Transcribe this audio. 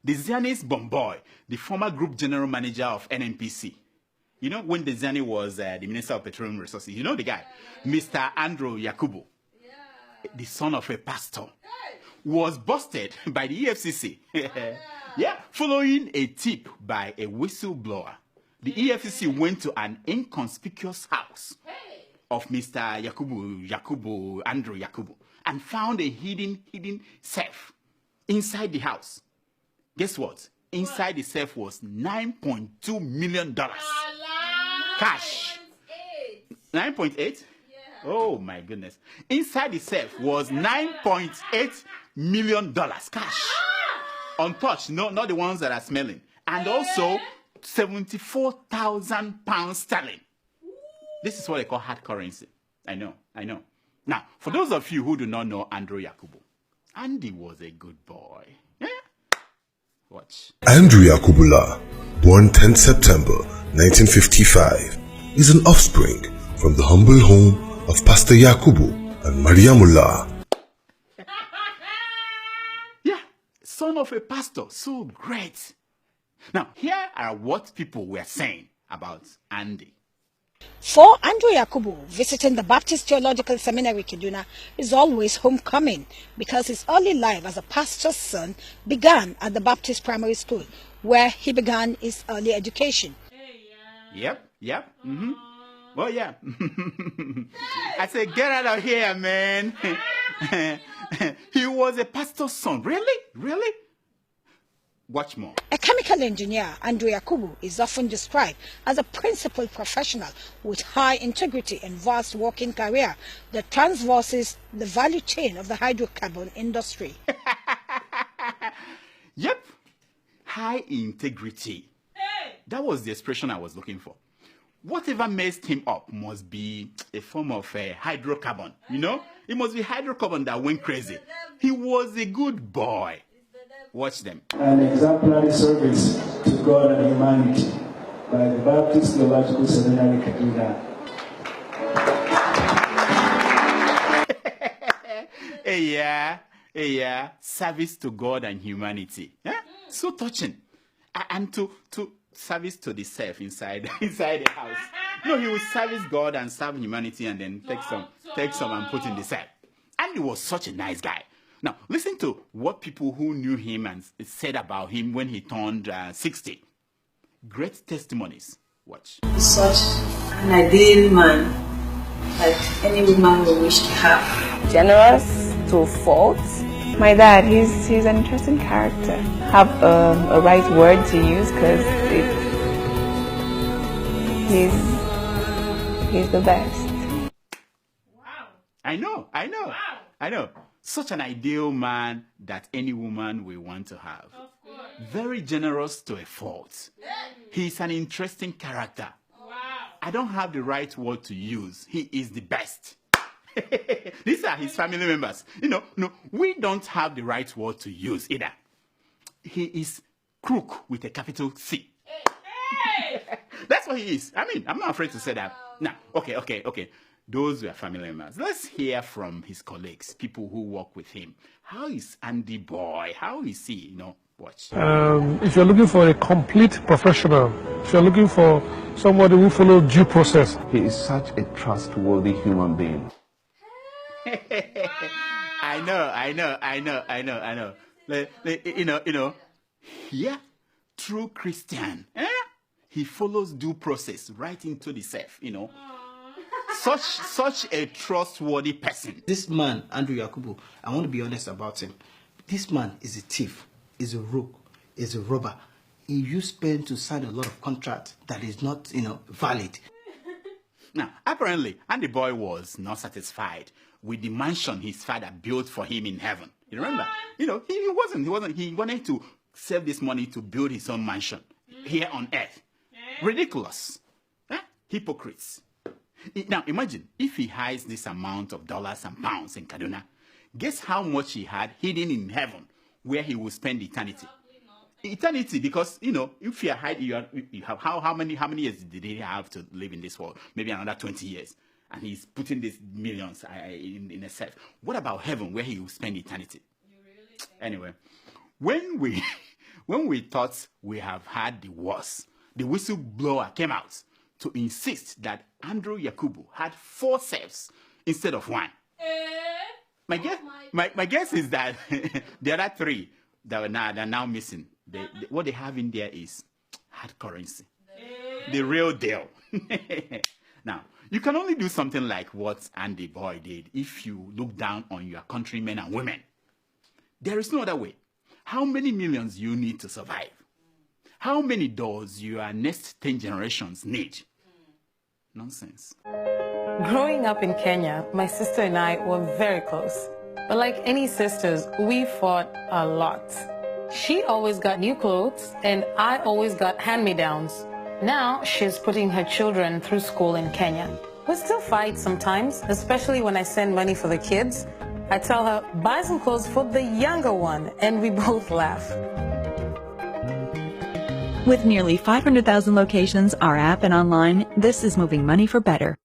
Desiane's Bomboy, the former group general manager of NNPC. You know, when Desiane was the Minister of Petroleum Resources, you know the guy, Mr. Andrew Yakubu, the son of a pastor, was busted by the EFCC. Following a tip by a whistleblower. The EFCC went to an inconspicuous house of Mr. Andrew Yakubu, and found a hidden safe inside the house. Guess what? Inside the safe was $9.2 million. Cash. 9.8? Yeah. Oh my goodness. Inside the safe was $9.8 million cash. Untouched, not the ones that are smelling. And also 74,000 pounds sterling. This is what they call hard currency. I know. Now, for those of you who do not know Andrew Yakubu, Andy was a good boy. Yeah? Watch. Andrew Yakubu, born 10 September 1955, is an offspring from the humble home of Pastor Yakubu and Mariamullah. Yeah, son of a pastor, so great. Now, here are what people were saying about Andy. For Andrew Yakubu, visiting the Baptist Theological Seminary, Kaduna, is always homecoming because his early life as a pastor's son began at the Baptist Primary School, where he began his early education. Yep. Oh, yeah. I said, get out of here, man. He was a pastor's son. Really? Watch more. A chemical engineer, Andrew Yakubu, is often described as a principled professional with high integrity and vast working career that traverses the value chain of the hydrocarbon industry. Yep. High integrity. That was the expression I was looking for. Whatever messed him up must be a form of a hydrocarbon. You know? It must be hydrocarbon that went crazy. He was a good boy. Watch them. An exemplary service to God and humanity by the Baptist Theological Seminary, Kaduna. Yeah. Service to God and humanity. Yeah? So touching. And to service to the self inside the house. No, he would service God and serve humanity and then take some and put in the self. And he was such a nice guy. Now, listen to what people who knew him and said about him when he turned 60. Great testimonies. Watch. He's such an ideal man that any woman would wish to have. Generous to fault. My dad, he's an interesting character. Have a right word to use because he's the best. Wow. I know. Such an ideal man that any woman will want to have. Very generous to a fault. He's an interesting character. Wow. I don't have the right word to use. He is the best. These are his family members. No, we don't have the right word to use either. He is crook with a capital C. That's what he is. I mean, I'm not afraid to say that. Now, okay. Those were family members. Let's hear from his colleagues, people who work with him. How is Andy boy? How is he? Watch. If you're looking for a complete professional, if you're looking for somebody who follows due process, he is such a trustworthy human being. I know. Yeah, true Christian. He follows due process right into the self, Such a trustworthy person. This man, Andrew Yakubu, I want to be honest about him. This man is a thief, is a rogue, is a robber. He used pen to sign a lot of contracts that is not, valid. Now, apparently, Andy boy was not satisfied with the mansion his father built for him in heaven. You remember? He wasn't. He wanted to save this money to build his own mansion here on earth. Ridiculous. Hypocrites. Now, imagine if he hides this amount of dollars and pounds in Kaduna. Guess how much he had hidden in heaven where he will spend eternity. Eternity, because, if you hide, you have how many years did he have to live in this world? Maybe another 20 years. And he's putting these millions in a safe. What about heaven where he will spend eternity? Anyway, when When we thought we have had the worst, the whistleblower came out to insist that Andrew Yakubu had 4 safes instead of 1. My guess is that the other 3 that are now missing, what they have in there is hard currency. The real deal. Now, you can only do something like what Andy Boy did if you look down on your countrymen and women. There is no other way. How many millions you need to survive? How many doors your next 10 generations need? Nonsense. Growing up in Kenya, my sister and I were very close. But like any sisters, we fought a lot. She always got new clothes, and I always got hand-me-downs. Now she's putting her children through school in Kenya. We still fight sometimes, especially when I send money for the kids. I tell her, buy some clothes for the younger one, and we both laugh. With nearly 500,000 locations, our app and online, this is moving money for better.